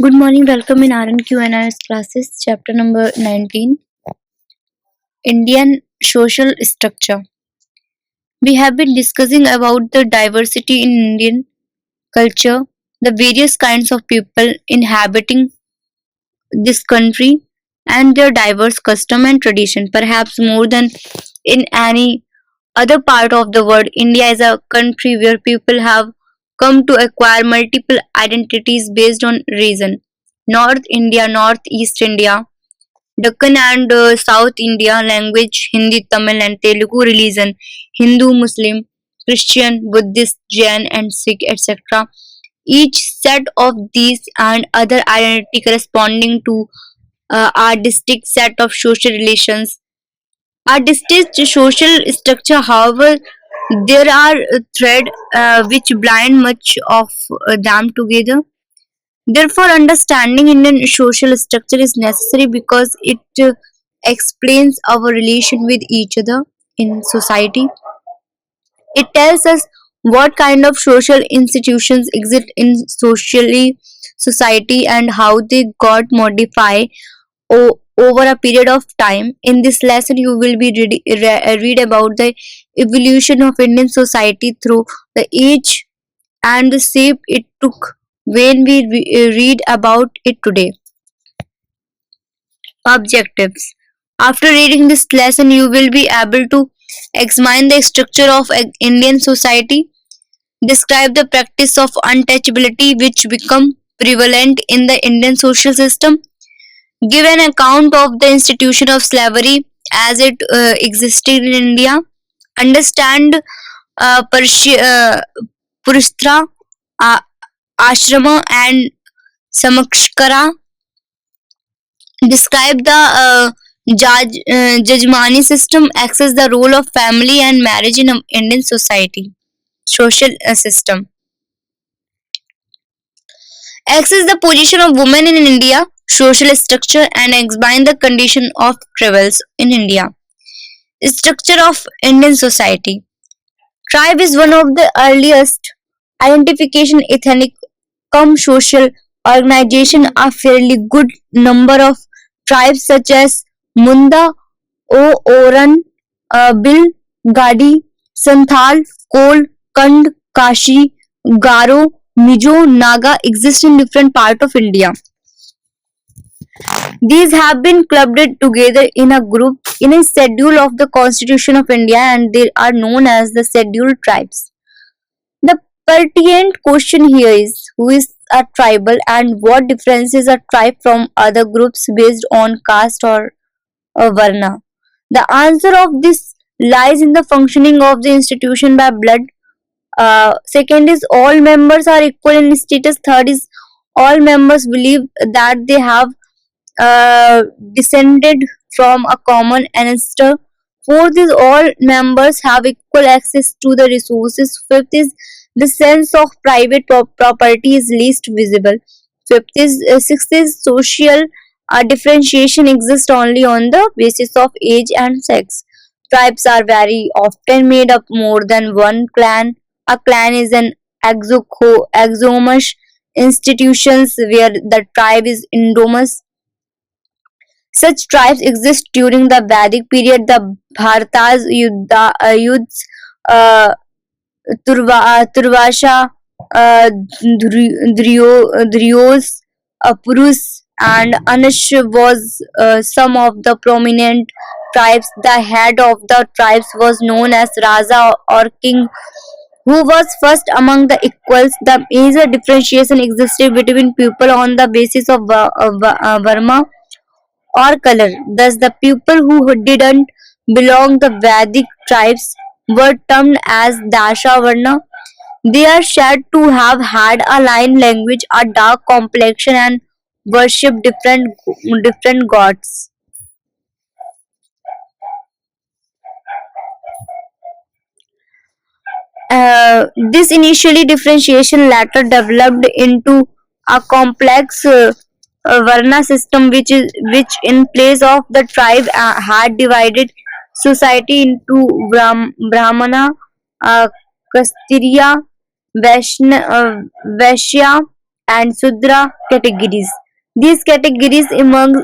Good morning, welcome in RNQ NIS classes, chapter number 19, Indian Social Structure. We have been discussing about the diversity in Indian culture, the various kinds of people inhabiting this country, and their diverse custom and tradition. Perhaps more than in any other part of the world, India is a country where people have come to acquire multiple identities based on region. North India, Northeast India, Deccan and South India language Hindi, Tamil and Telugu religion Hindu, Muslim, Christian, Buddhist, Jain and Sikh etc. Each set of these and other identity corresponding to our distinct set of social relations. Our distinct social structure, however, there are thread which bind much of them together. Therefore, understanding Indian social structure is necessary because it explains our relation with each other in society. It tells us what kind of social institutions exist in socially society and how they got modified over a period of time. In this lesson, you will be read about the evolution of Indian society through the age and the shape it took when we read about it today. Objectives. After reading this lesson, you will be able to examine the structure of Indian society, describe the practice of untouchability which become prevalent in the Indian social system, give an account of the institution of slavery as it existed in India, understand Purustra, uh, Ashrama and Samakshkara, describe the Jajmani system, access the role of family and marriage in Indian society, social system, access the position of women in India, social structure, and explain the condition of tribals in India. Structure of Indian society. Tribe is one of the earliest identification ethnic come social organization. A fairly good number of tribes such as Munda, Oran, Bil, Gadi, Santhal, Kol, Kand, Kashi, Garo, Mijo, Naga exist in different parts of India. These have been clubbed together in a group in a schedule of the Constitution of India and they are known as the scheduled tribes. The pertinent question here is who is a tribal and what differentiates a tribe from other groups based on caste or varna. The answer of this lies in the functioning of the institution by blood. Second is all members are equal in status. Third is all members believe that they have uh, descended from a common ancestor. Fourth is all members have equal access to the resources. Fifth is the sense of private property is least visible. Sixth is social differentiation exists only on the basis of age and sex. Tribes are very often made up more than one clan. A clan is an exogamous institutions where the tribe is indomus. Such tribes exist during the Vedic period. The Bharatas, Yuddhas, uh, Turvasha, Dryos, Purus, and Anish was some of the prominent tribes. The head of the tribes was known as Raja or King, who was first among the equals. The major differentiation existed between people on the basis of Varma or color. Thus, the people who didn't belong the Vedic tribes were termed as Dasha Varna. They are said to have had a line language, a dark complexion, and worship different gods. This initially differentiation later developed into a complex Varna system, which in place of the tribe had divided society into Brahmana, uh, Kshatriya, Vaishya, and Sudra categories. These categories emerge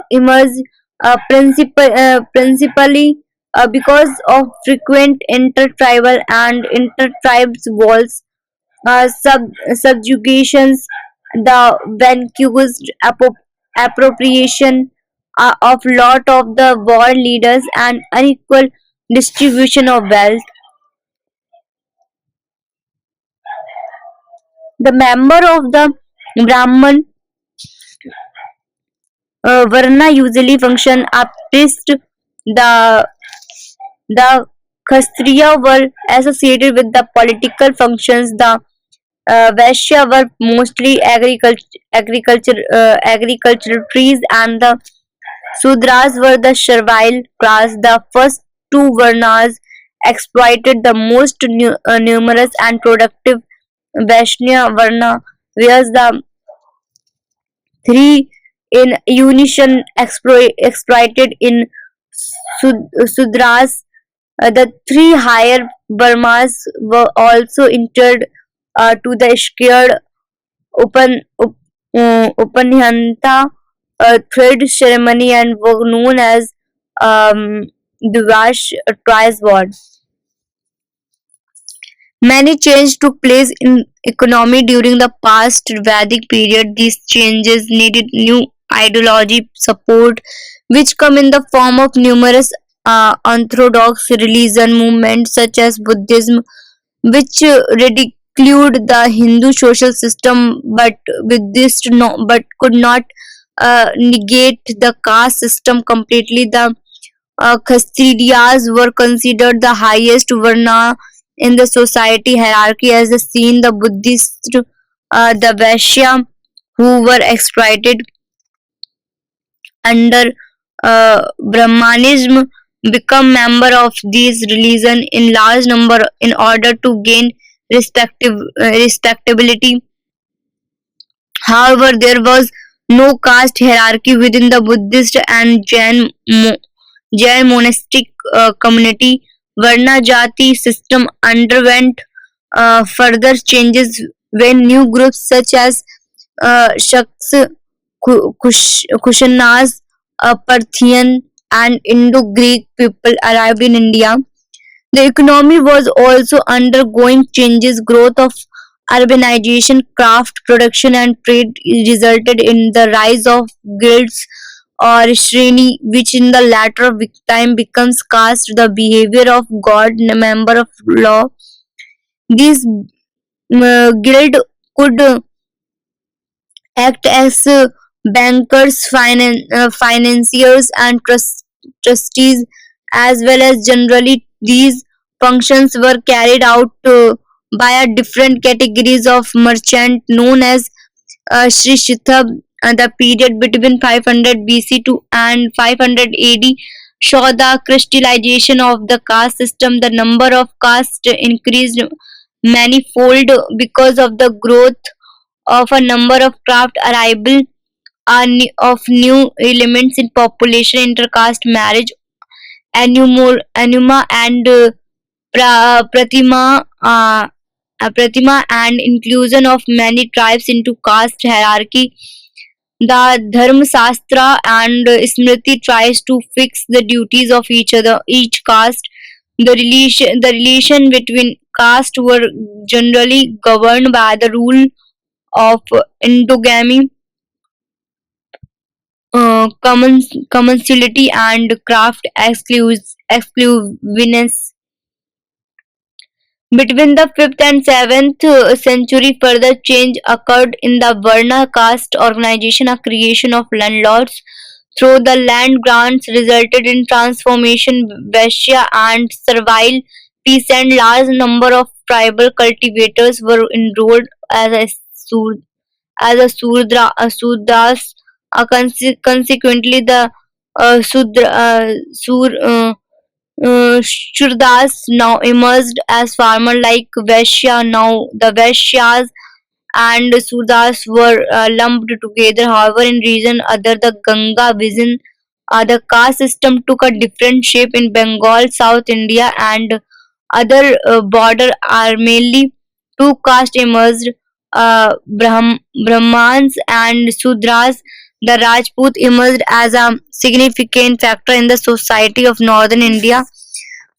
principally because of frequent intertribal and intertribes wars, subjugations, the vanquished appropriation of lot of the war leaders, and unequal distribution of wealth. The member of the Brahman Varna usually function a priest. The the Kshatriya were associated with the political functions. The Vaishya were mostly agricultural trees, and the Sudras were the servile class. The first two Varnas exploited the most numerous and productive Vaishya Varna, whereas the three in unison exploited in Sudras. The three higher Burmas were also entered to the scared Upanhyanta thread ceremony and were known as Dvash twice word. Many changes took place in economy during the past Vedic period. These changes needed new ideology support, which come in the form of numerous orthodox religion movements such as Buddhism, which ridiculed the Hindu social system, but with this no, but could not negate the caste system completely. The Kshatriyas were considered the highest varna in the society hierarchy as the seen the Buddhist, the Vaishya who were exploited under Brahmanism become member of these religion in large number in order to gain respectability. However, there was no caste hierarchy within the Buddhist and Jain monastic community. Varna Jati system underwent further changes when new groups such as Shaks, Kushanas, Parthian, and Indo-Greek people arrived in India. The economy was also undergoing changes. Growth of urbanization, craft production, and trade resulted in the rise of guilds or shreni, which in the latter time becomes caste. The behavior of God, member of law. These guild could act as bankers, financiers, and trustees, as well as generally these functions were carried out by a different categories of merchant known as Sri Shithab. The period between 500 BC to and 500 AD saw the crystallization of the caste system. The number of castes increased manifold because of the growth of a number of craft arrival of new elements in population, intercaste marriage, anuma and pratima, pratima, and inclusion of many tribes into caste hierarchy. The Dharma Shastra and Smriti tries to fix the duties of each caste. The relation between caste were generally governed by the rule of endogamy, commensality, and craft exclusiveness. Between the 5th and 7th century, further change occurred in the Varna caste organization. A creation of landlords through the land grants resulted in transformation. Vaishya and servile peasant, large number of tribal cultivators were enrolled as a Sudras. Consequently, the Shudras now emerged as farmer like Vaishya. Now the Vaishyas and Sudras were lumped together. However, in region other the Ganga vision, the caste system took a different shape in Bengal, South India, and other border are mainly two castes emerged. Brahmans and Sudras, the Rajput emerged as a significant factor in the society of northern India.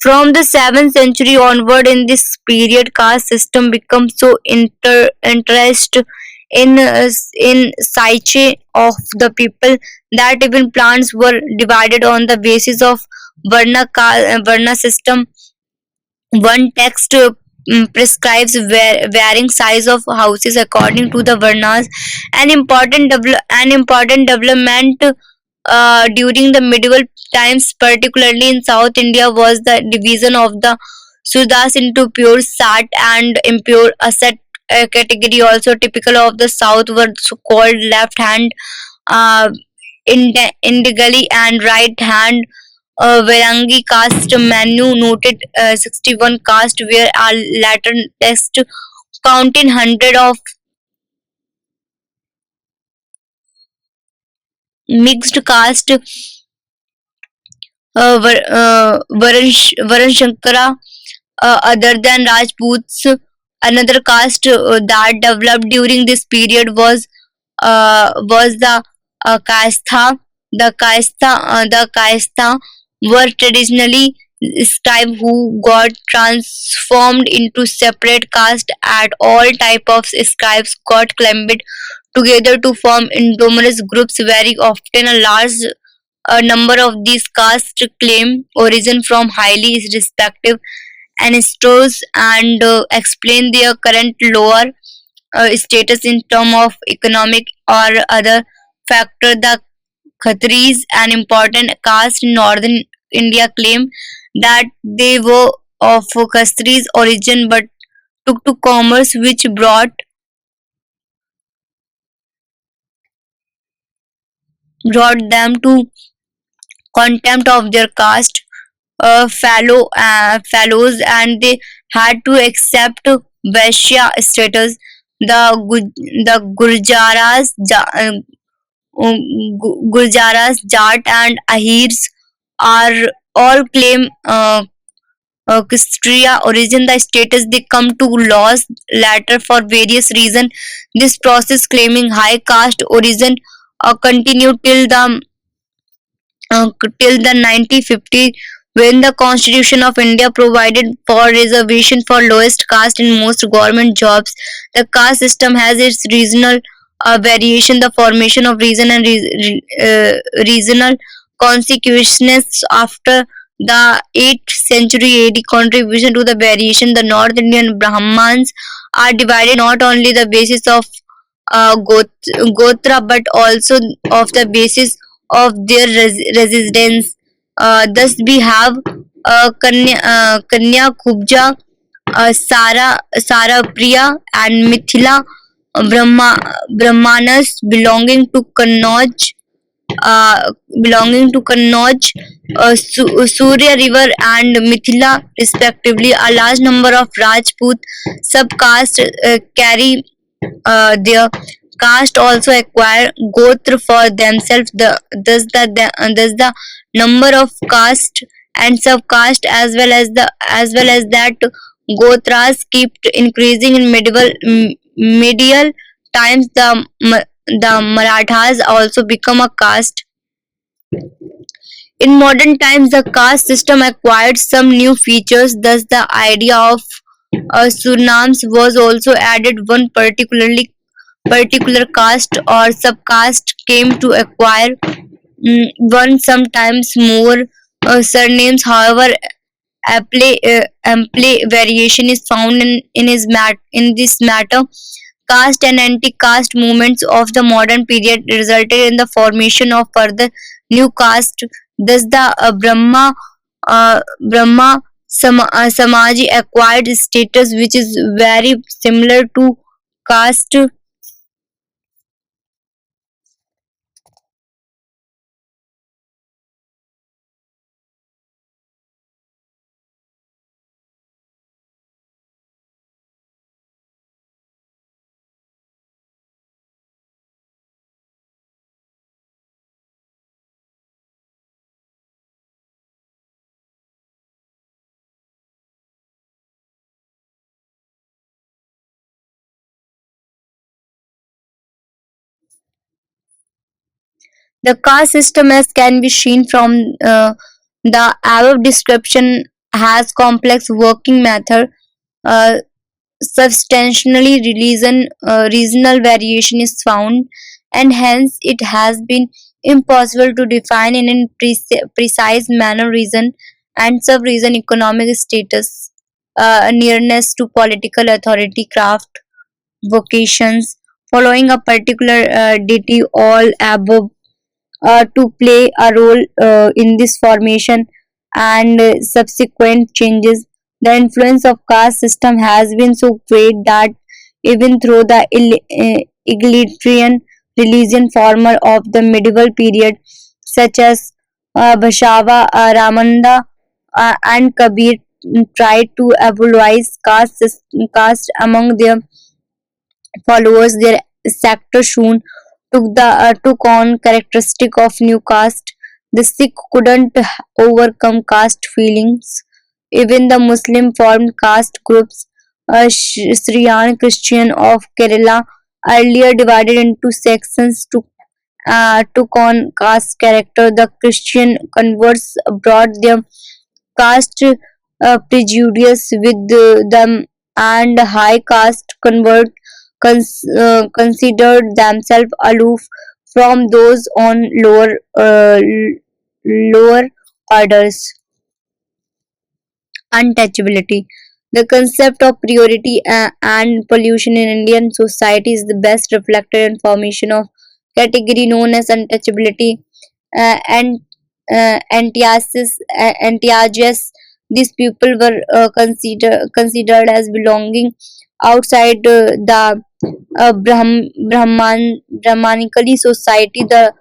From the 7th century onward, in this period, caste system becomes so interest in psyche of the people that even plants were divided on the basis of varna system. One text prescribes varying size of houses according to the varnas. An important development during the medieval times, particularly in South India, was the division of the Sudras into pure Sat and impure Asat category. Also typical of the South were so called left hand uh, Indigali and right hand Varangi caste. Manu noted 61 caste, where our latter text counting 100 of mixed caste. Varan Shankara, other than Rajputs. Another caste that developed during this period was the Kaistha. The Kaistha were traditionally scribes who got transformed into separate caste. At all type of scribes got clumped together to form numerous groups. Very often, a number of these castes claim origin from highly respective ancestors and explain their current lower status in terms of economic or other factor. The Khatris, an important caste in northern India, claim that they were of Khatris origin but took to commerce, which brought them to contempt of their caste fellows, and they had to accept Vaishya status. The Gurjaras, Jat, and Ahirs are all claim Kshatriya origin. The status they come to laws later for various reasons. This process claiming high caste origin continued till the 1950, when the Constitution of India provided for reservation for lowest caste in most government jobs. The caste system has its regional variation. The formation of regional consequences after the 8th century AD contribution to the variation. The North Indian Brahmans are divided not only the basis of Gotra but also of the basis of their residence. Thus, we have Kanya Kubja, Sara Priya, and Mithila Brahmanas belonging to Kannauj, Surya River, and Mithila, respectively. A large number of Rajput subcaste carry their caste also acquire gotra for themselves. Thus the number of caste and subcaste as well as that gotras kept increasing in medieval times. The Marathas also become a caste. In modern times, the caste system acquired some new features. Thus, the idea of Surnams was also added. One particular caste or subcaste came to acquire one sometimes more surnames. However, ample variation is found in this matter. Caste and anti-caste movements of the modern period resulted in the formation of further new caste. Thus, the Brahma Samaji acquired status which is very similar to caste The caste system, as can be seen from the above description, has complex working method. Uh, Substantially regional variation is found, and hence it has been impossible to define in a precise manner reason and sub-region economic status, nearness to political authority, craft, vocations, following a particular deity, all above to play a role in this formation and subsequent changes. The influence of caste system has been so great that even through the egalitarian religion former of the medieval period, such as Bashava, Ramanda, and Kabir, tried to abolish caste among their followers. Their sector soon took on characteristic of new caste. The Sikh couldn't overcome caste feelings. Even the Muslim formed caste groups. Sriyan Christian of Kerala, earlier divided into sections, took on caste character. The Christian converts brought their caste prejudice with them, and high caste considered themselves aloof from those on lower orders. Untouchability. The concept of priority and pollution in Indian society is the best reflected in formation of category known as untouchability and antiages. These people were considered as belonging outside the Brahmanically society. The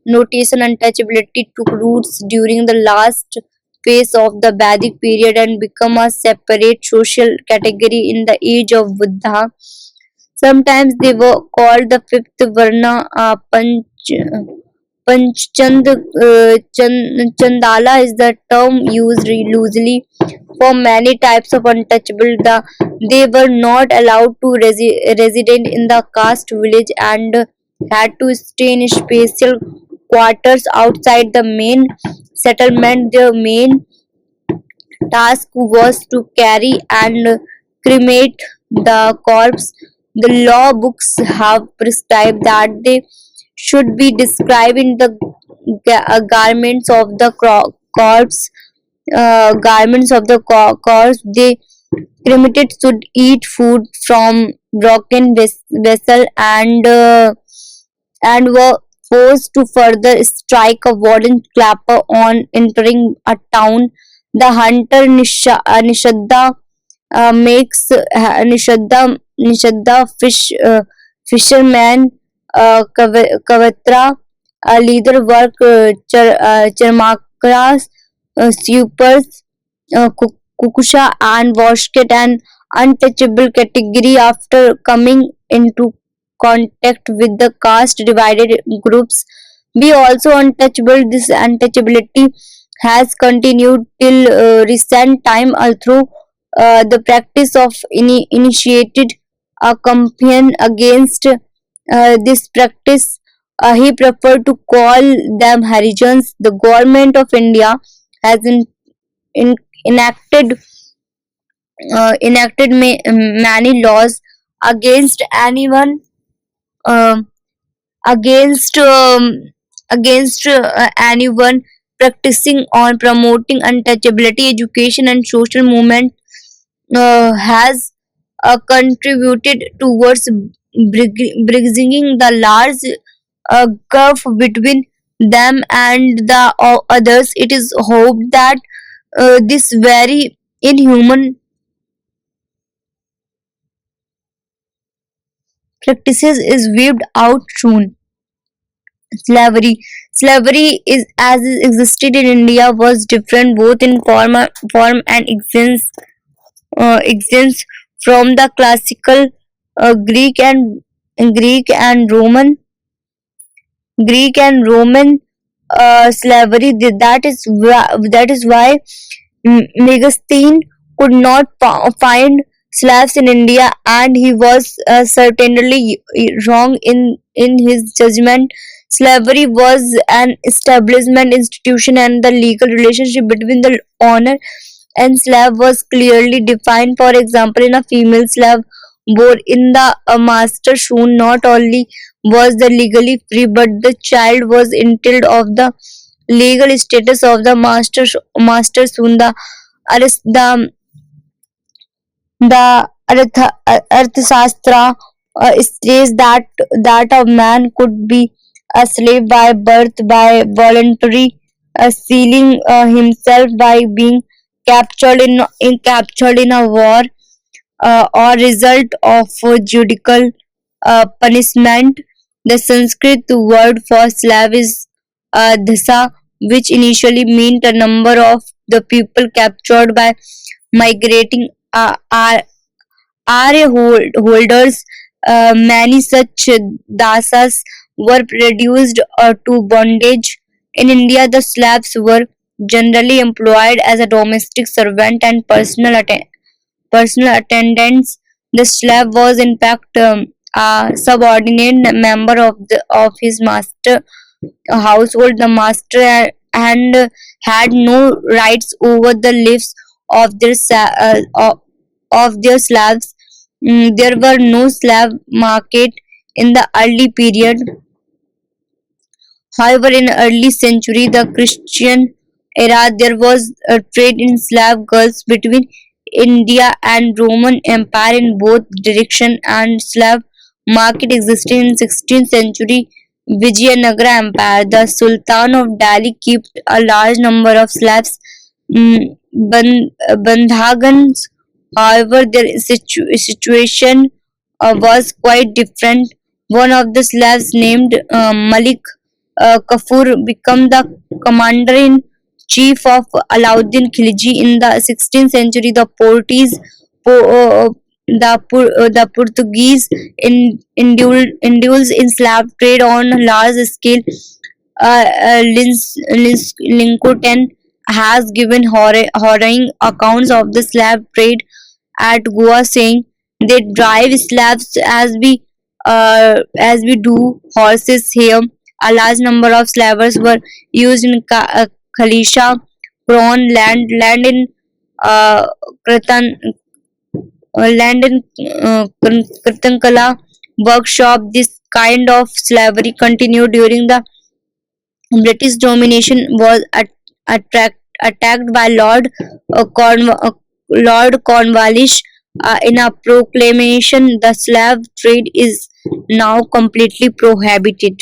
notation untouchability took roots during the last phase of the Vedic period and become a separate social category in the age of Buddha. Sometimes they were called the fifth Varna. Chandala is the term used loosely for many types of untouchable. They were not allowed to resident in the caste village and had to stay in special quarters outside the main settlement. Their main task was to carry and cremate the corpse. The law books have prescribed that they should be described in the garments of the corpse. Garments of the corpse they cremated should eat food from broken vessel and were forced to further strike a wooden clapper on entering a town. The hunter Nishadda makes Nishadda fisherman Kavatra leader work Charmakras supers Kukusha and Washket an untouchable category after coming into contact with the caste divided groups. Be also untouchable. This untouchability has continued till recent time, although the practice of initiated a campaign against this practice. He preferred to call them Harijans. The government of India has in, enacted many laws against anyone um against anyone practicing on promoting untouchability. Education and social movement has contributed towards bridging the large gulf between them and the others. It is hoped that this very inhuman practices is weaved out soon. Slavery. Slavery is as it existed in India was different both in form and existence from the classical Greek and Roman slavery. That is why Megasthenes could not find slaves in India, and he was certainly wrong in his judgment. Slavery was an establishment institution, and the legal relationship between the owner and slave was clearly defined. For example, in a female slave born in the master soon, not only was the legally free, but the child was entitled of the legal status of the master soon. The Arthashastra states that a man could be a slave by birth, by voluntary sealing himself, by being captured in a war, or result of judicial punishment. The Sanskrit word for slave is dhasa, which initially meant a number of the people captured by migrating holders. Many such dasas were reduced to bondage. In India, the slaves were generally employed as a domestic servant and personal attendants. The slave was in fact a subordinate member of his master household. The master and had no rights over the lives of their slaves. There were no slave market in the early period. However, in early century, the Christian era, there was a trade in slave girls between India and Roman Empire in both direction, and slave market existed in 16th century Vijayanagara Empire. The Sultan of Delhi kept a large number of slaves, bandhagans. However, their situation was quite different. One of the slaves named Malik Kafur became the commander in chief of Alauddin Khilji in the 16th century. The Portuguese indulged in slave trade on a large scale. Lincoln has given harrowing accounts of the slave trade at Goa, saying they drive slaves as we do horses here. A large number of slavers were used in Khalisha, Crown land in uh, Kratan, land in Kirtankala workshop. This kind of slavery continued during the British domination, was attacked by Lord Cornwallis in a proclamation. The slave trade is now completely prohibited.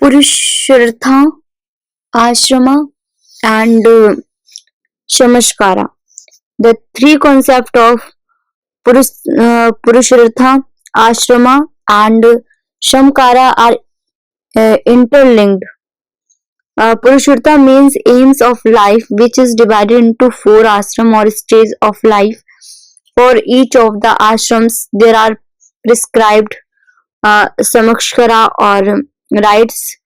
Purushartha, Ashrama, and Shamashkara. The three concepts of Purushartha, Ashrama, and Shamkara are interlinked. Purushartha means aims of life, which is divided into four ashram or stages of life. For each of the ashrams, there are prescribed samakshara or rites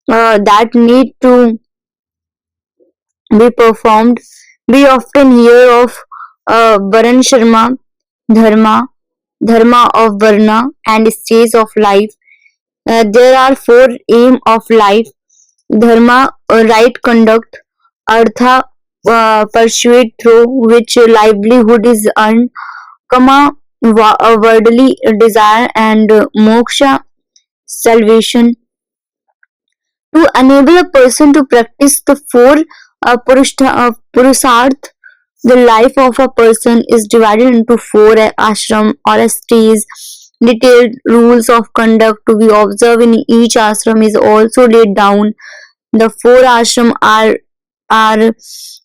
that need to be performed. We often hear of Varan Sharma, Dharma, Dharma of Varna, and stages of life. There are four aims of life: Dharma, right conduct; Artha, pursuit through which livelihood is earned; Kama, worldly desire; and Moksha, salvation. To enable a person to practice the four Purusarth, the life of a person is divided into four ashram or stages. Detailed rules of conduct to be observed in each ashram is also laid down. The four ashram are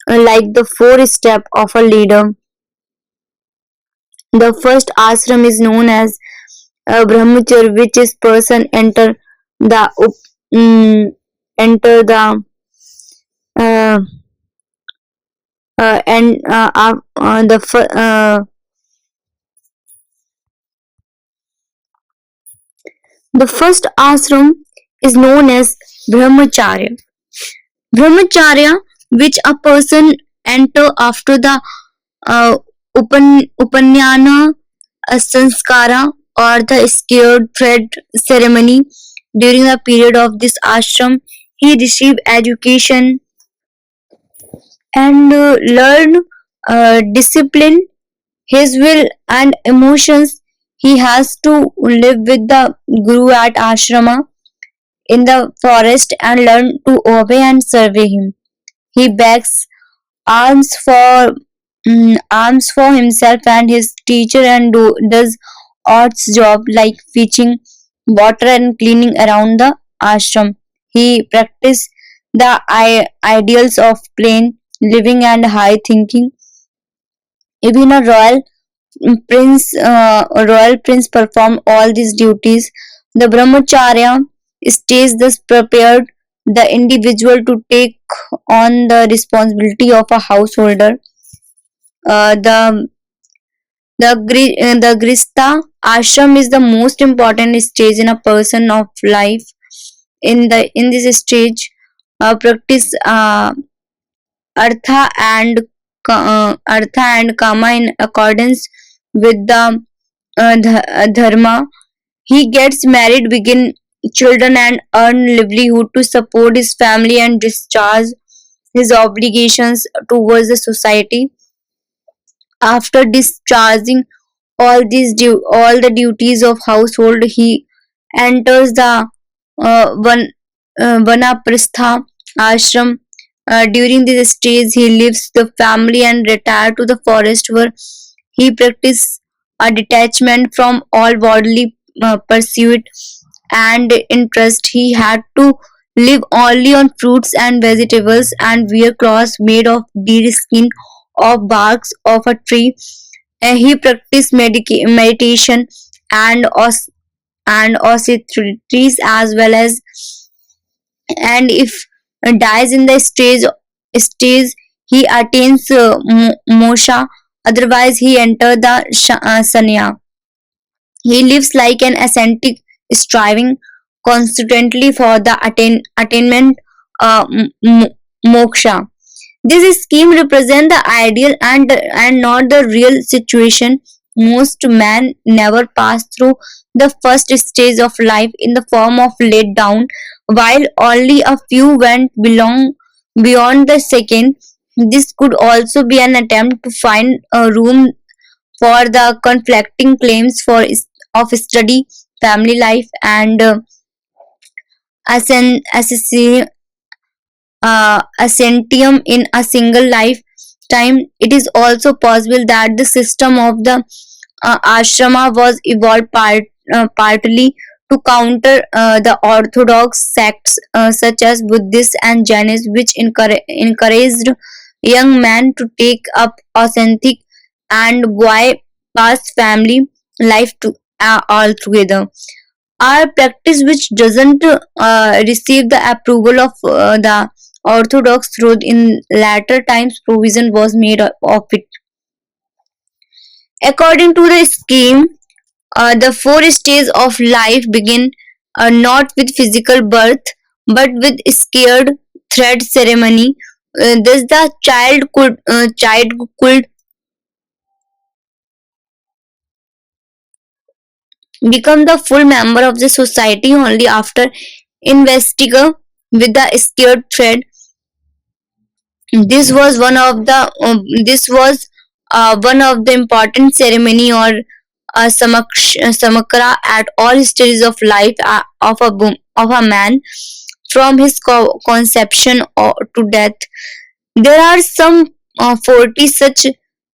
like the four step of a leader. The first ashram is known as brahmacharya, which is person the mm, enter the uh, and the the first ashram is known as brahmacharya. Brahmacharya, which a person enter after the uh, upanyana sanskara or the scared thread ceremony. During the period of this ashram, he received education and learn discipline, his will and emotions. He has to live with the guru at ashrama in the forest and learn to obey and serve him. He begs alms for alms for himself and his teacher and does odd job like fetching water and cleaning around the ashram. He practices the ideals of plain living and high thinking. Even royal prince perform all these duties. The brahmacharya stays thus prepared the individual to take on the responsibility of a householder. The grista ashram is the most important stage in a person of life. In this stage, practice artha and kama in accordance with the dharma. He gets married, begin children, and earn livelihood to support his family and discharge his obligations towards the society. After discharging all the duties of household, he enters the one vanaprastha ashram. During this stage, he leaves the family and retire to the forest where he practices a detachment from all worldly pursuit and interest. He had to live only on fruits and vegetables and wear clothes made of deer skin of barks of a tree. He practiced meditation and austerities as well as, and if dies in the stage he attains moksha. Otherwise he enter the sanya. He lives like an ascetic, striving constantly for the attainment moksha. This scheme represents the ideal and not the real situation. Most men never pass through the first stage of life in the form of laid down, while only a few went belong beyond the second. This could also be an attempt to find a room for the conflicting claims of study, family life, and ascentium in a single lifetime. It is also possible that the system of the ashrama was evolved partly to counter the orthodox sects such as Buddhists and Jainists, which encouraged young men to take up authentic and bypass family life to altogether. Our practice which doesn't receive the approval of the orthodox truth in latter times provision was made of it. According to the scheme, the four stages of life begin not with physical birth but with scared thread ceremony. Thus the child could become the full member of the society only after investigating with the scared thread. This was one of the important ceremony or samakra at all stages of life of a man from his conception to death. There are some 40 such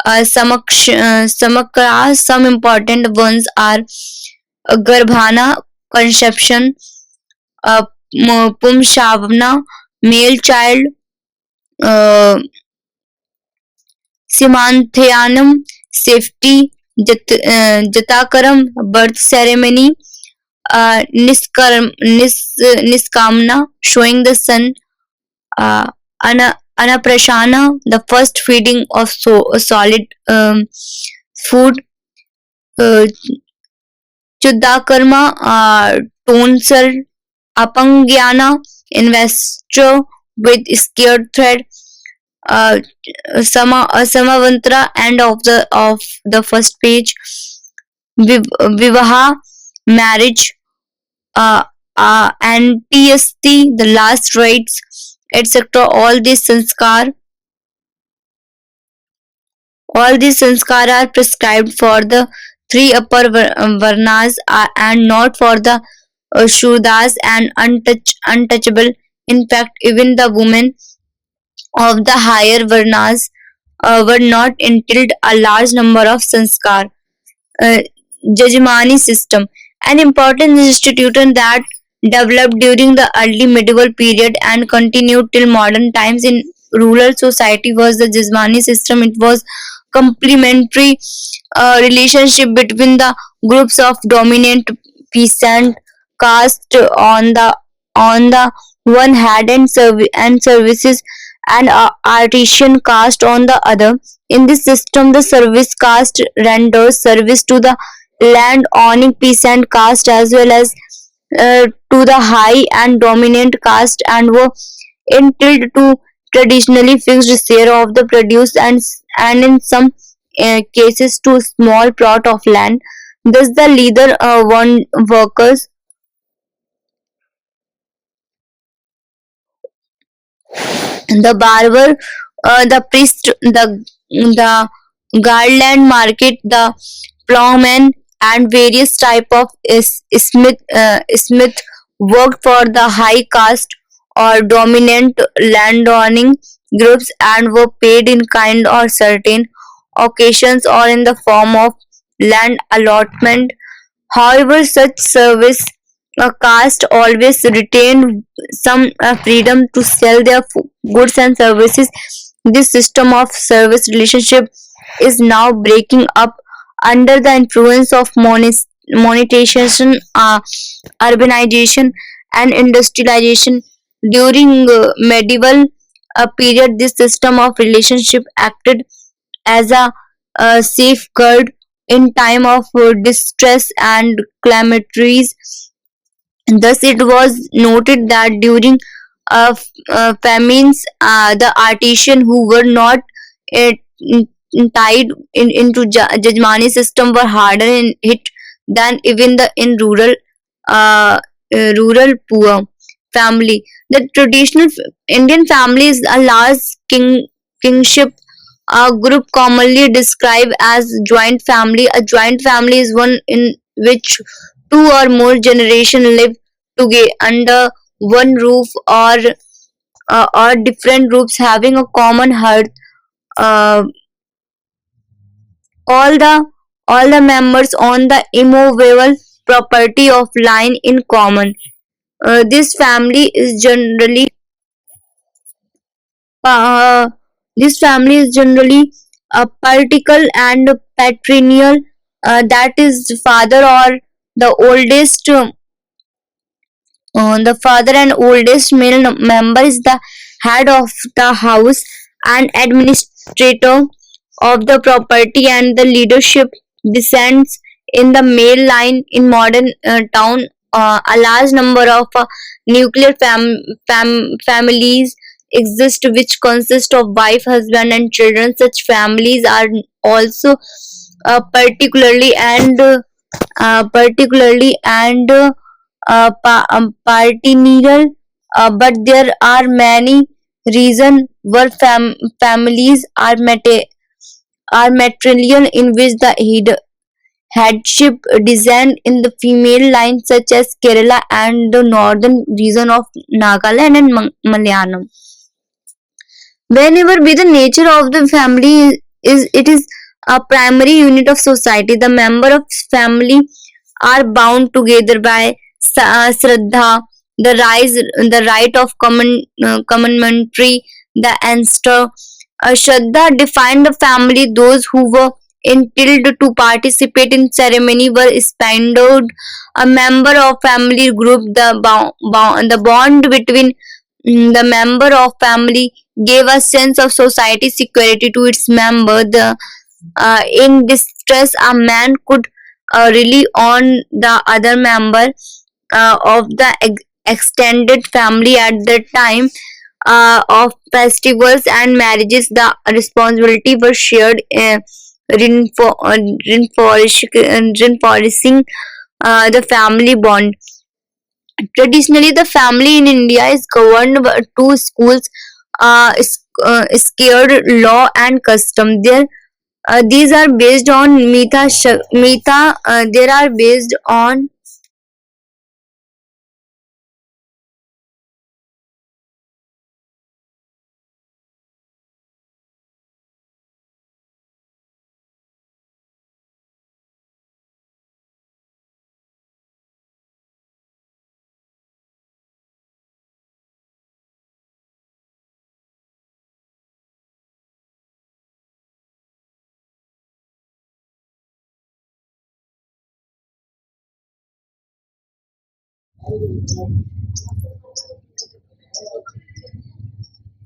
samakras. Some important ones are garbhana conception, uh, pumshavna male child, uh, Simanthayanam, safety, Jatakaram, birth ceremony, Niskamna, showing the sun, uh, Anaprashana, the first feeding of solid food, uh, Chudakarma, Tonsal, Apangyana, investor with scared thread, uh, Samavantra, end of the first page, Vivaha, marriage, uh, Antiyasti, the last rites, etc. All these sanskar are prescribed for the three upper varnas and not for the Shudras and untouchable. In fact, even the women of the higher varnas were not entitled a large number of sanskar. Uh, Jajmani system, an important institution that developed during the early medieval period and continued till modern times in rural society was the Jajmani system. It was complementary relationship between the groups of dominant peasant caste on the one hand and services and artisan caste on the other. In this system, the service caste renders service to the land owning peasant caste as well as to the high and dominant caste and were entitled to traditionally fixed share of the produce and in some cases to small plot of land. Thus, the leader won workers, the barber, the priest, the garland market, the plowman, and various type of smith worked for the high caste or dominant landowning groups and were paid in kind or certain occasions or in the form of land allotment. However, such service caste always retained some freedom to sell their goods and services. This system of service relationship is now breaking up under the influence of monetization, urbanization, and industrialization. During medieval period, this system of relationship acted as a safeguard in time of distress and calamities. Thus, it was noted that during famines, the artisan who were not uh, tied into Jajmani system were harder hit than even the in rural poor family. The traditional Indian family is a large kingship group commonly described as joint family. A joint family is one in which two or more generations live together under one roof or different groups having a common hearth. Uh, all the all the members own the immovable property of line in common. This family is generally uh, this family is generally political and patrilineal. That is, father or the oldest the father and oldest male member is the head of the house and administrator of the property, and the leadership descends in the male line. In modern town, a large number of nuclear families exist, which consist of wife, husband, and children. Such families are also particularly and particular, but there are many reasons where families are matrilineal, in which the headship descend in the female line, such as Kerala and the northern region of Nagaland and Malayalam. Whenever be the nature of the family is, it is a primary unit of society. The member of family are bound together by Shraddha, the right of commonmentary, the ancestor, Shraddha defined the family. Those who were entitled to participate in ceremony were styled a member of family group. The bond between the member of family gave a sense of society security to its member. In distress, a man could rely on the other member of the extended family at the time of festivals and marriages. The responsibility was shared, reinforcing the family bond. Traditionally, the family in India is governed by two schools, scared law and custom. These are based on Mita. There are based on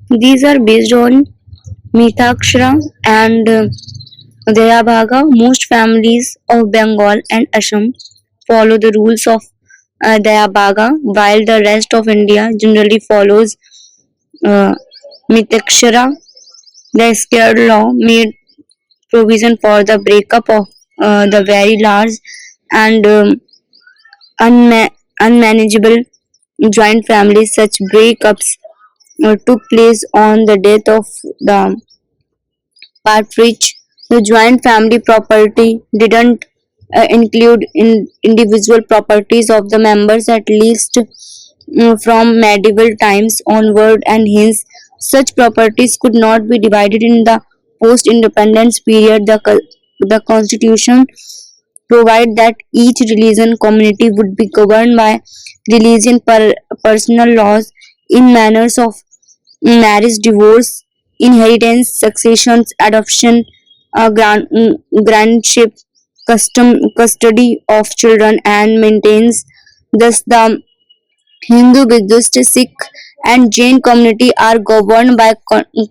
these are based on Mitakshara and Dayabhaga. Most families of Bengal and Assam follow the rules of Dayabhaga, while the rest of India generally follows uh, Mitakshara. The scared law made provision for the breakup of the very large and unmanageable joint families. Such breakups took place on the death of the partridge. The joint family property didn't include individual properties of the members, at least from medieval times onward, and hence such properties could not be divided in the post-independence period. The constitution provide that each religion community would be governed by religion personal laws in manners of marriage, divorce, inheritance, successions, adoption, grandship, custody of children, and maintains. Thus, the Hindu, Buddhist, Sikh, and Jain community are governed by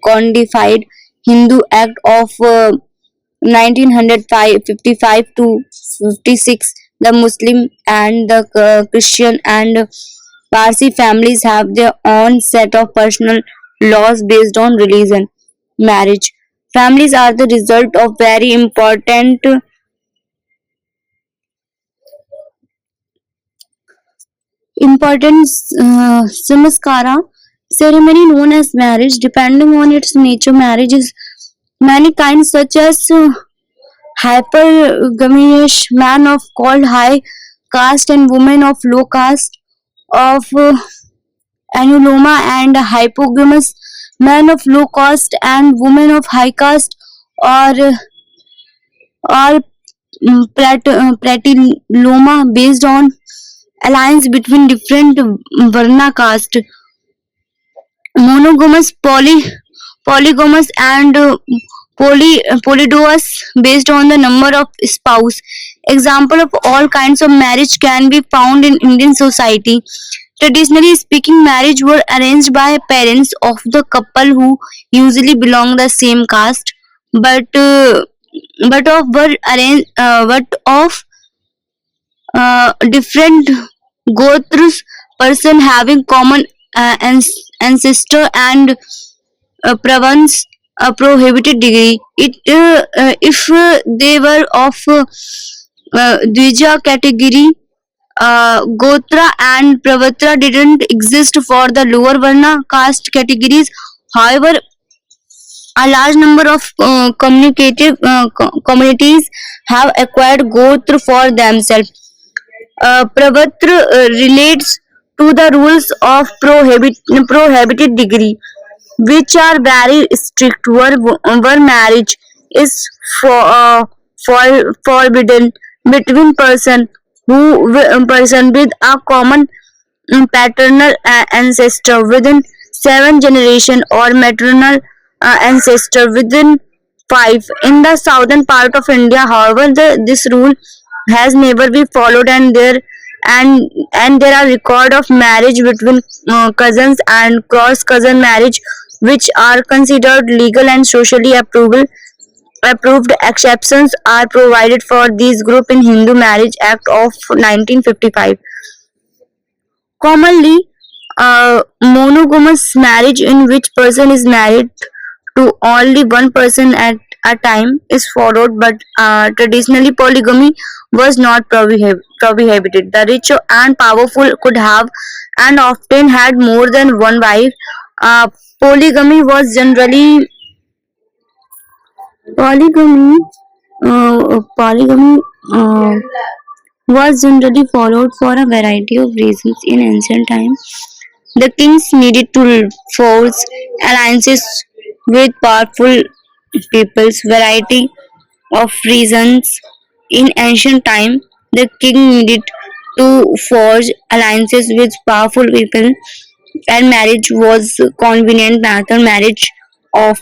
codified Hindu Act of 1955 to 56. The Muslim and the Christian and Parsi families have their own set of personal laws based on religion. Marriage. Families are the result of very important samaskara ceremony known as marriage. Depending on its nature, marriage is many kinds, such as hypergamous man of called high caste and women of low caste of anuloma, and hypogamous men of low caste and women of high caste, or pratiloma, based on alliance between different varna caste. Monogamous, polygamous, and polydous, based on the number of spouse. Example of all kinds of marriage can be found in Indian society. Traditionally speaking, marriage were arranged by parents of the couple who usually belong the same caste, but of different gotras, person having common ancestor and prevents a prohibited degree. If they were of Dvija category, Gotra and Pravatra didn't exist for the lower Varna caste categories. However, a large number of communities have acquired Gotra for themselves. Pravatra relates to the rules of prohibited degree, which are very strict, where marriage is forbidden between person with a common paternal ancestor within 7 generation, or maternal ancestor within five. In the southern part of India, however, this rule has never been followed, and there are record of marriage between cousins and cross cousin marriage, which are considered legal and socially approved. Exceptions are provided for these group in Hindu Marriage Act of 1955. Commonly, monogamous marriage in which person is married to only one person at a time is followed, but traditionally polygamy was not prohibited. The rich and powerful could have and often had more than one wife. Uh, polygamy was generally polygamy polygamy was generally followed for a variety of reasons in ancient times. The kings needed to force alliances with powerful peoples. Variety of reasons in ancient time, the king needed to forge alliances with powerful people, and marriage was convenient method. Marriage of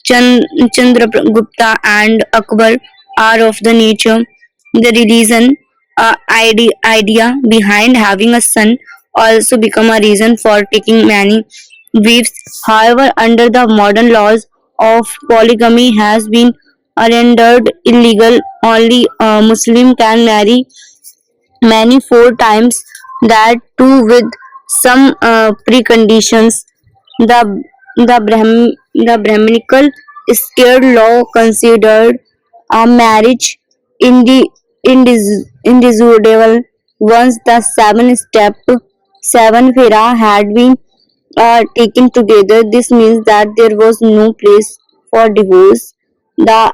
Chandragupta and Akbar are of the nature. The religion idea behind having a son also become a reason for taking many wives. However, under the modern laws of polygamy has been rendered illegal. Only a Muslim can marry many four times, that too with some preconditions. The the Brahminical state law considered a marriage indissoluble once the seven fira had been taken together. This means that there was no place for divorce. The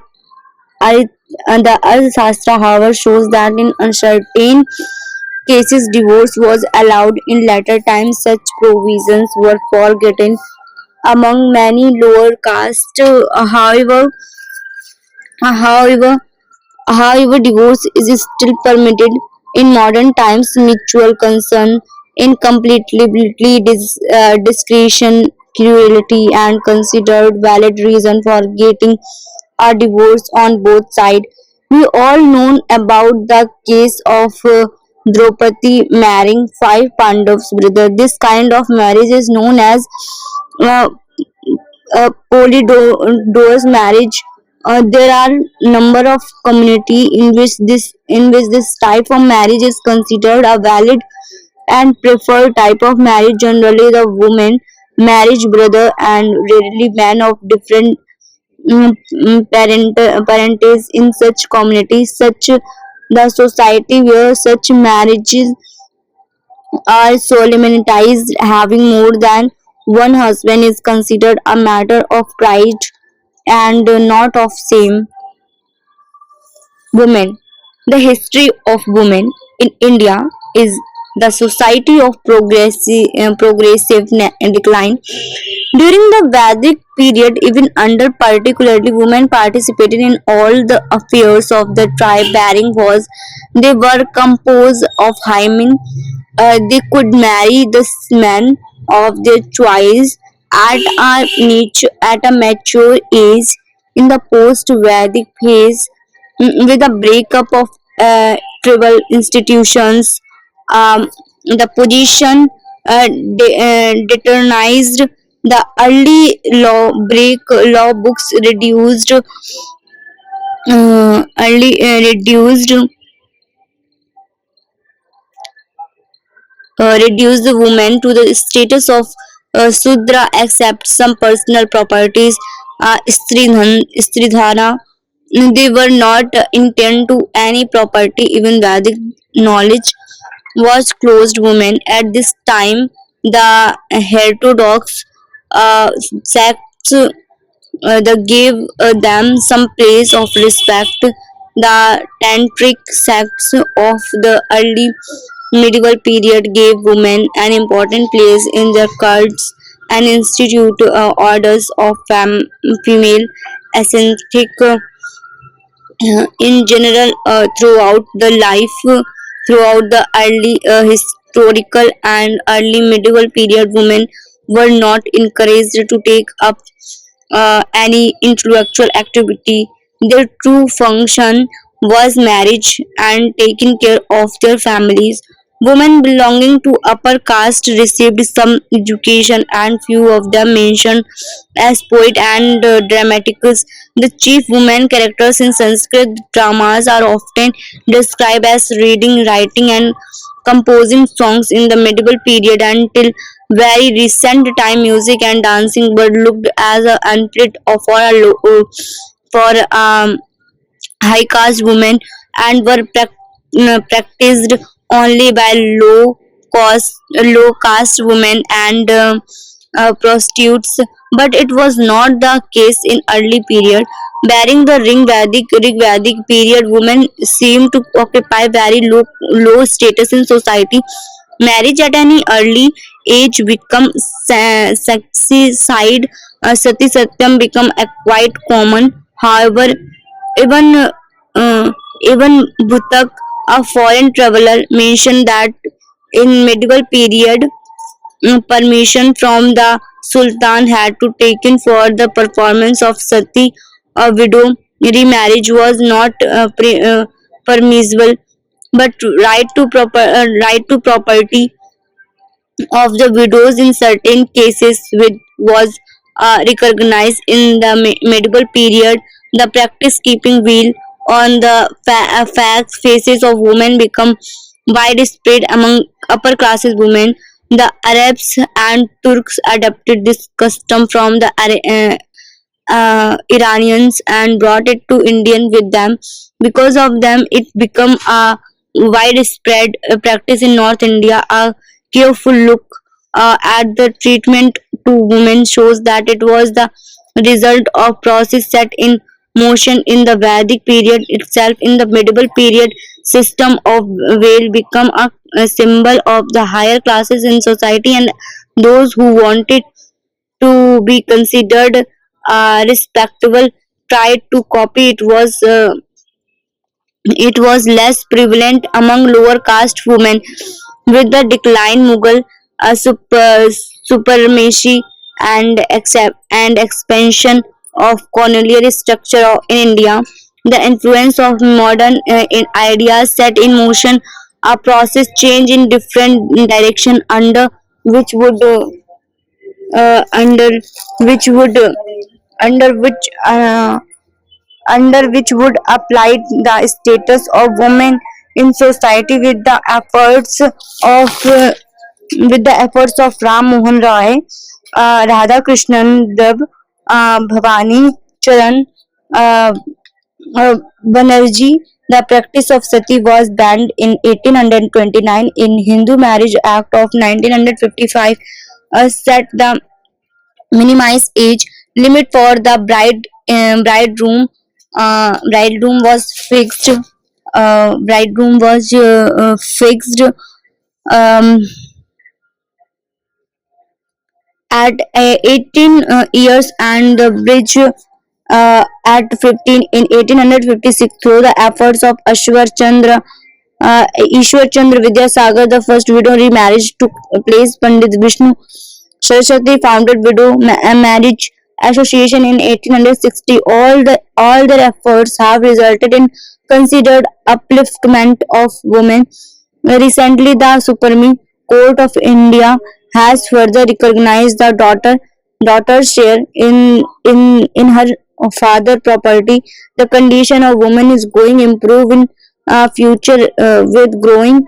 Arth Shastra, however, shows that in uncertain cases divorce was allowed. In later times, such provisions were forgotten among many lower castes. However, However, divorce is still permitted in modern times. Mutual consent, incompatibility, discretion, cruelty, and considered valid reason for getting a divorce on both sides. We all know about the case of Draupadi marrying five Pandavas' brothers. This kind of marriage is known as uh, polyamorous marriage. There are number of community in which this type of marriage is considered a valid and preferred type of marriage. Generally, the woman marriage brother and rarely man of different parentage in such communities. Such the society where such marriages are solemnized. Having more than one husband is considered a matter of pride and not of shame. Women. The history of women in India is the society of progressive decline. During the Vedic period, even under particularly women participated in all the affairs of the tribe. Bearing was they were composed of hymen. They could marry the men of their choice at a mature age. In the post-Vedic phase, with the breakup of tribal institutions, the position determinized. The early law books reduced the woman to the status of Sudra, except some personal properties, Stridhana. They were not intended to any property. Even Vedic knowledge was closed women. At this time, the heterodox sects gave them some place of respect. The tantric sects of the early medieval period gave women an important place in their cults and institute orders of female ascetic in general. Throughout the early historical and early medieval period, women were not encouraged to take up any intellectual activity. Their true function was marriage and taking care of their families. Women belonging to upper caste received some education, and few of them mentioned as poet and dramaticus. The chief women characters in Sanskrit dramas are often described as reading, writing, and composing songs. In the medieval period until very recent time, music and dancing were looked as a unfit for a for high caste women and were practiced only by low caste women and prostitutes. But it was not the case in early period. Bearing the Rig Vedic period, women seemed to occupy very low status in society. Marriage at any early age become sexy side. Sati Satyam become quite common. However, even uh, even Bhutak, a foreign traveler, mentioned that in medieval period, permission from the Sultan had to taken for the performance of sati. A widow remarriage was not permissible, but right to property of the widows in certain cases was recognized in the medieval period. The practice keeping wheel on the facts faces of women become widespread among upper classes women. The Arabs and Turks adopted this custom from the Iranians and brought it to Indian with them. Because of them, it became a widespread practice in North India. A careful look at the treatment to women shows that it was the result of process set in motion in the Vedic period itself. In the medieval period, system of veil become a symbol of the higher classes in society and those who wanted to be considered respectable tried to copy it was less prevalent among lower caste women. With the decline Mughal supremacy and expansion of colonial structure in India, the influence of modern ideas set in motion a process change in different direction which would under which would under which under which would apply the status of women in society with the efforts of Ram Mohan Roy, Radha Krishnan Dev, Bhavani Charan uh, Banerjee. The practice of sati was banned in 1829 in Hindu Marriage Act of 1955 set the minimized age limit for the bridegroom was fixed fixed um, at 18 years and the bridge at 15 in 1856 through the efforts of Ishwar Chandra Vidyasagar. The first widow remarriage took place. Pandit Vishnu Saraswati founded Marriage Association in 1860. All their efforts have resulted in considered upliftment of women. Recently, the Supreme Court of India has further recognized the daughter's share in her father property. The condition of women is going to improve in future with growing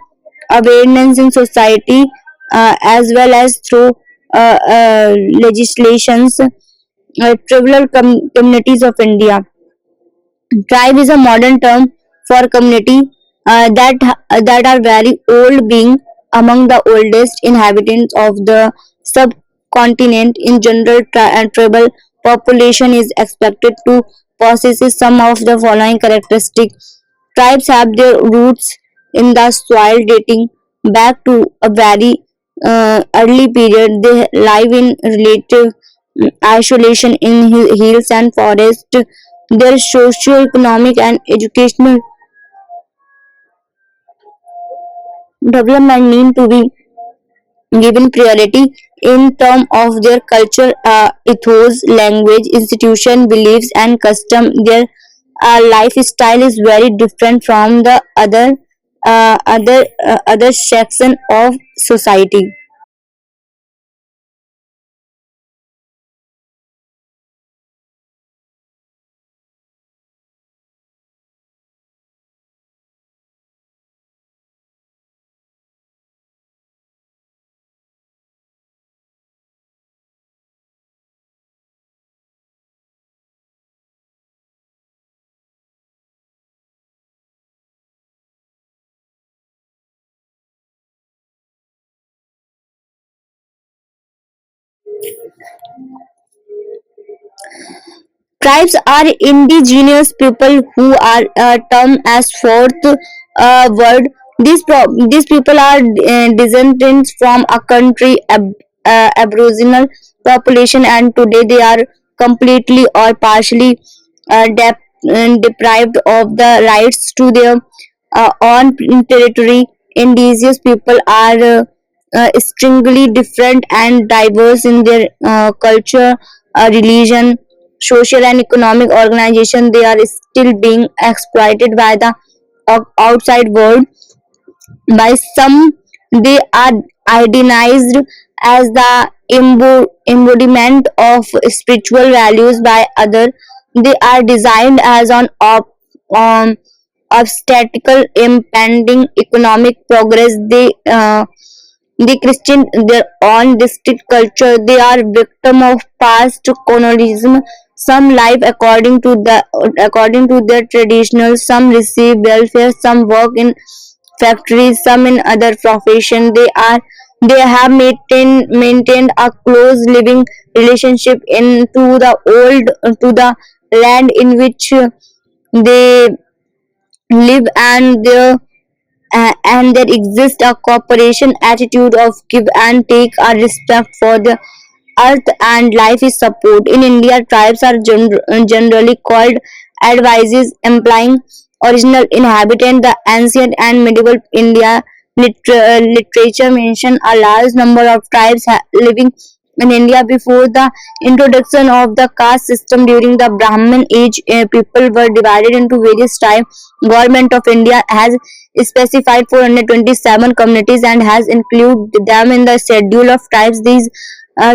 awareness in society as well as through legislations. Tribal communities of India. Tribe is a modern term for community that are very old, being among the oldest inhabitants of the subcontinent. In general, tribal population is expected to possess some of the following characteristics. Tribes have their roots in the soil dating back to a very early period. They live in relative isolation in hills and forests. Their socio-economic and educational development need to be given priority. in terms of their culture, ethos, language, institution, beliefs, and custom. Their lifestyle is very different from the other section of society. Tribes are indigenous people who are termed as fourth world. These people are descendants from a country Aboriginal population, and today they are completely or partially deprived of the rights to their own territory. Indigenous people are extremely different and diverse in their culture, religion, social and economic organization. They are still being exploited by the outside world. By some, they are idealized as the embodiment of spiritual values. By other, they are designed as an obstacle impeding economic progress. They Christian their own distinct culture. They are victim of past colonialism. Some live according to their traditional. Some receive welfare. Some work in factories. Some in other profession. They have maintained a close living relationship into the old to the land in which they live, and there exists a cooperation attitude of give and take, a respect for the earth and life is support. In India, tribes are generally called advices, implying original inhabitant. The ancient and medieval India literature mention a large number of tribes living in India before the introduction of the caste system. During the Brahmin age, people were divided into various tribes. Government of India has specified 427 communities and has included them in the schedule of tribes. These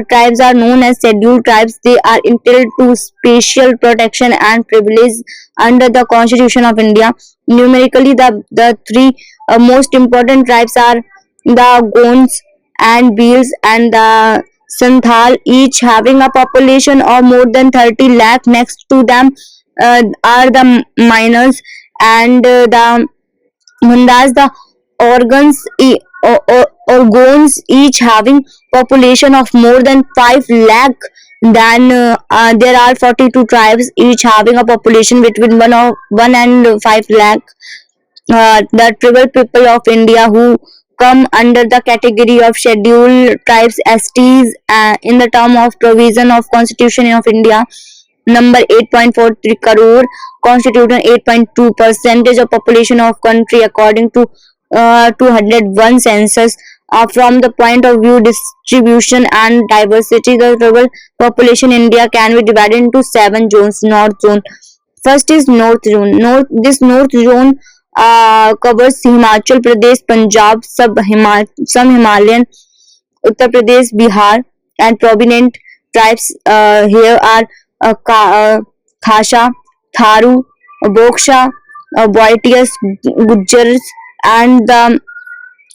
tribes are known as scheduled tribes. They are entitled to special protection and privilege under the Constitution of India. Numerically, the three most important tribes are the Gonds and Beals and the Santhal, each having a population of more than 30 lakh. Next to them are the miners and the Mundas, the organs, each having population of more than 5 lakh. Then there are 42 tribes, each having a population between 1 and 5 lakh. The tribal people of India who come under the category of scheduled tribes STs in the term of provision of Constitution of India number 8.43 crore, constituting 8.2 percentage of population of country according to 201 census. From the point of view distribution and diversity, the tribal population in India can be divided into 7 zones. North zone. First is North Zone. North Zone covers Himachal Pradesh, Punjab, some Himalayan, Uttar Pradesh, Bihar, and prominent tribes here are Khasa, Tharu, Boksha, Boitius, Gujars, and the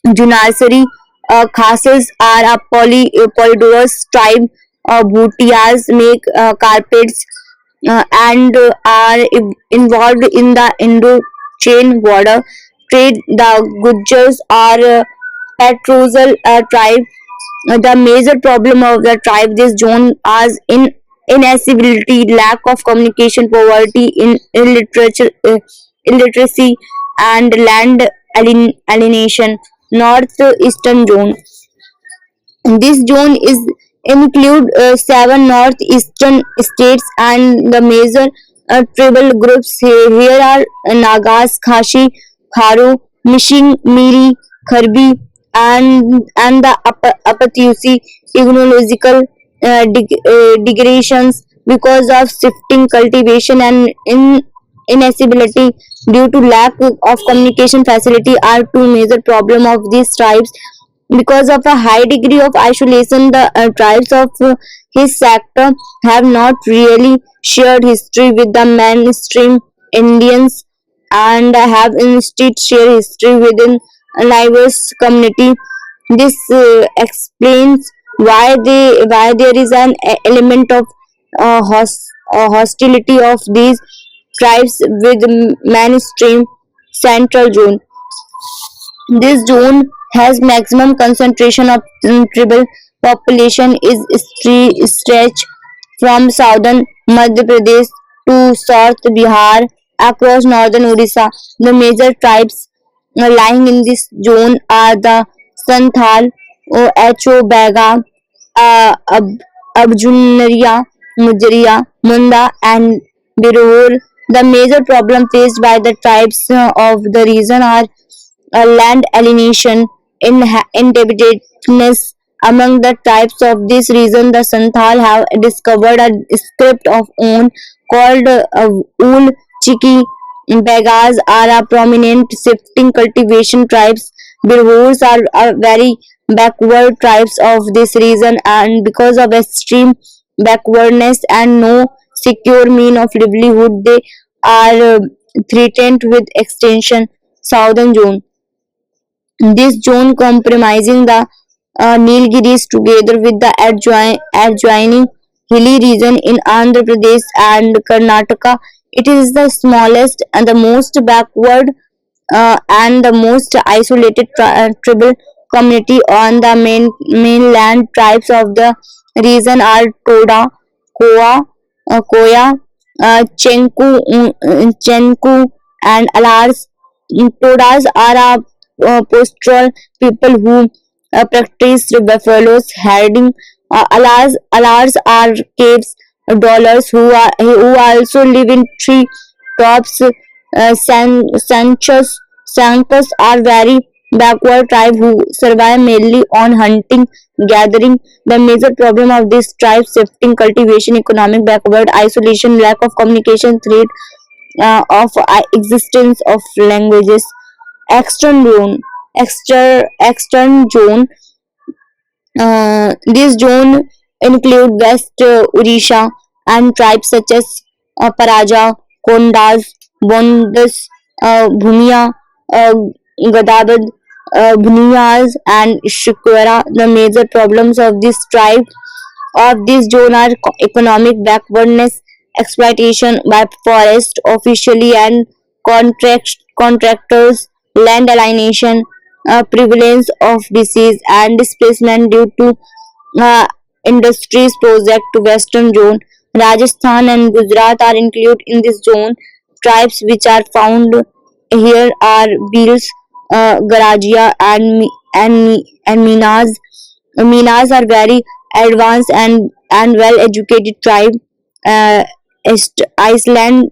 Junasari. Khasas are a polydomous tribe. Bhutias make carpets and are involved in the Indo-Chain border trade. The Gujars are patrozal tribe. The major problem of the tribe this zone is in inaccessibility, lack of communication, poverty, in illiteracy, and land alienation. Northeastern zone. This zone is include seven northeastern states and the major tribal groups here are Nagas, Khashi, Kharo, Mishing, Miri, Kharbi, and the Apatusi. ecological degradations because of shifting cultivation and inaccessibility due to lack of communication facility are two major problems of these tribes. Because of a high degree of isolation, the tribes of his sector have not really shared history with the mainstream Indians and have instead shared history within a diverse community. This explains why there is an element of hostility of these tribes with mainstream central zone. This zone has maximum concentration of tribal population is stretched from southern Madhya Pradesh to South Bihar across northern Odisha. The major tribes lying in this zone are the Santhal, Echo Bega, Ab- Abjunariya, Mujriya, Munda, and Birur. The major problem faced by the tribes of the region are land alienation, indebtedness. Among the tribes of this region, the Santhal have discovered a script of own called Ul Chiki. Begas are a prominent shifting cultivation tribes. Birhurs are very backward tribes of this region, and because of extreme backwardness and no secure mean of livelihood, they are threatened with extinction. Southern zone. This zone comprising the Nilgiris together with the adjoining hilly region in Andhra Pradesh and Karnataka. It is the smallest and the most backward and the most isolated tribal community on the mainland. Tribes of the region are Toda, Koya, Chenku, and Alars. Todas are pastoral people who practice buffaloes herding. Alars are caves dwellers who also live in tree tops. Sanctus are very backward tribe who survive mainly on hunting, gathering. The major problem of this tribe shifting cultivation, economic backward, isolation, lack of communication, threat of existence of languages. Extern zone, extern zone. This zone include West Odisha and tribes such as Paraja, Kondas, Bondas, Bhumia, uh, Gadabad, Bhuniyas, and Shikwara. The major problems of this tribe of this zone are economic backwardness, exploitation by forest officially and contractors, land alienation, prevalence of disease and displacement due to uh, industries project to western zone. Rajasthan and Gujarat are included in this zone. Tribes which are found here are Bhils, Garajia, and Minas. Minas are very advanced and well educated tribe. Uh, Iceland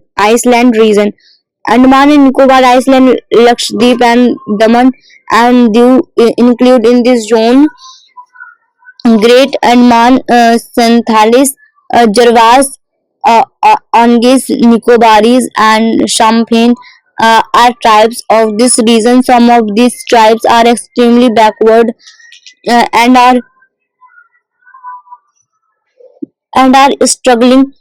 region. Andaman and Nicobar Island, Lakshadweep and Daman and Diu include in this zone. Great Andaman, Santhalis, Jarvas, Angis, Nicobaris, and Champagne are tribes of this region. Some of these tribes are extremely backward and are struggling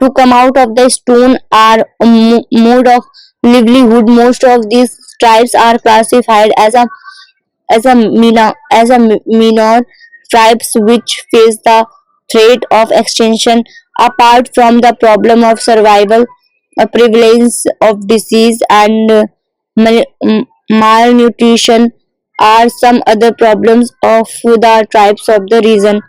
to come out of the stone are mode of livelihood. Most of these tribes are classified as a minor tribes which face the threat of extinction. Apart from the problem of survival, a prevalence of disease and malnutrition are some other problems of the tribes of the region.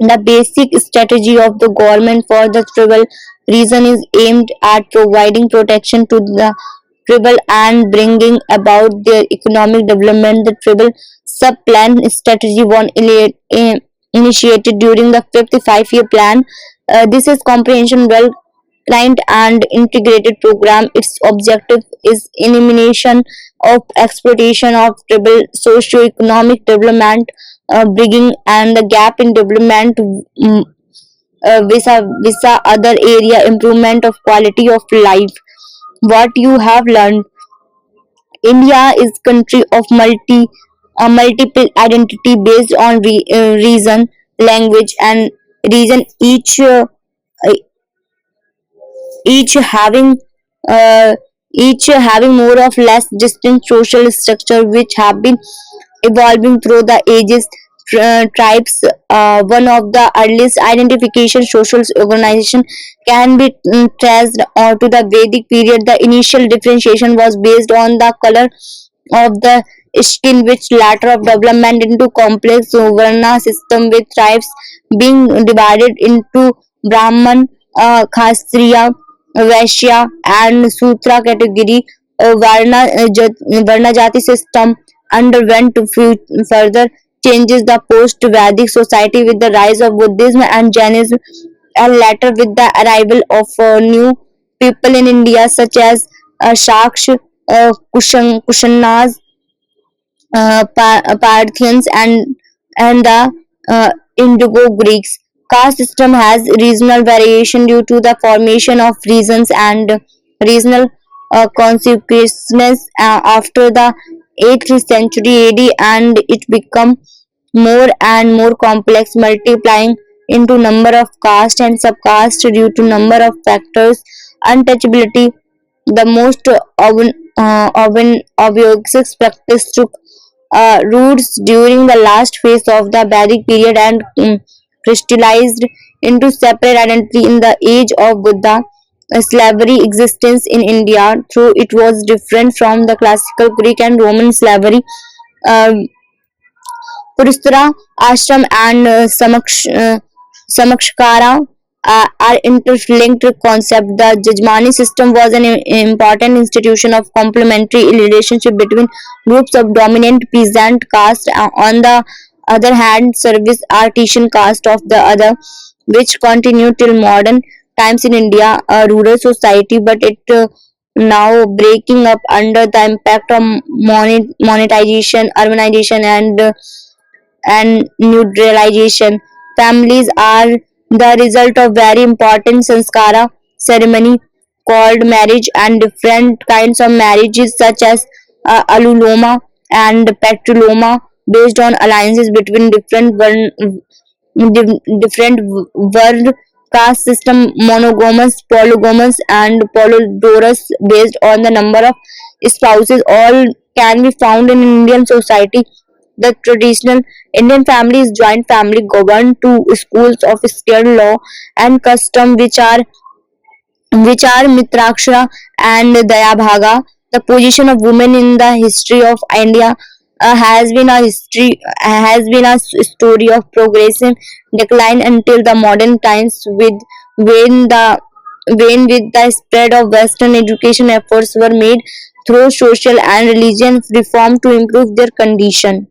The basic strategy of the government for the tribal region is aimed at providing protection to the tribal and bringing about their economic development. The tribal sub-plan strategy was initiated during the fifth five-year plan. This is comprehensive, well-planned and integrated program. Its objective is elimination of exploitation of tribal socio-economic development bridging and the gap in development visa other area improvement of quality of life. What you have learned: India is country of multiple identity based on reason, language, and region. Each having uh, each having more or less distinct social structure which have been evolving through the ages. Tribes, one of the earliest identification social organization, can be traced to the Vedic period. The initial differentiation was based on the color of the skin, which later of development into complex Varna system with tribes being divided into Brahman, Kshatriya, Vaishya, and Sutra category. Varna Jati system underwent further changes the post-Vedic society with the rise of Buddhism and Jainism, and later with the arrival of new people in India such as Shaksh, Kushanas, Parthians, and the Indigo Greeks. Caste system has regional variation due to the formation of regions and regional consequences after the 8th century AD, and it become more and more complex, multiplying into number of caste and subcaste due to number of factors. Untouchability, the most obvious practice took roots during the last phase of the Vedic period and crystallized into separate identity in the age of Buddha. Slavery existence in India, though it was different from the classical Greek and Roman slavery. um, Purusthara ashram and samakshkara are interlinked concepts. The Jajmani system was an important institution of complementary relationship between groups of dominant peasant caste on the other hand, service artisan caste of the other, which continued till modern times in India, a rural society, but it now breaking up under the impact of monetization, urbanization, and neutralization. Families are the result of very important sanskara ceremony called marriage and different kinds of marriages such as aluloma and petroloma based on alliances between different world caste system, monogamous, polygamous, and polydorous based on the number of spouses. All can be found in Indian society. The traditional Indian family is joint family governed to schools of scared law and custom which are Mitraksha and Dayabhaga. The position of women in the history of India has been a story of progressive decline until the modern times when the when with the spread of Western education efforts were made through social and religious reform to improve their condition.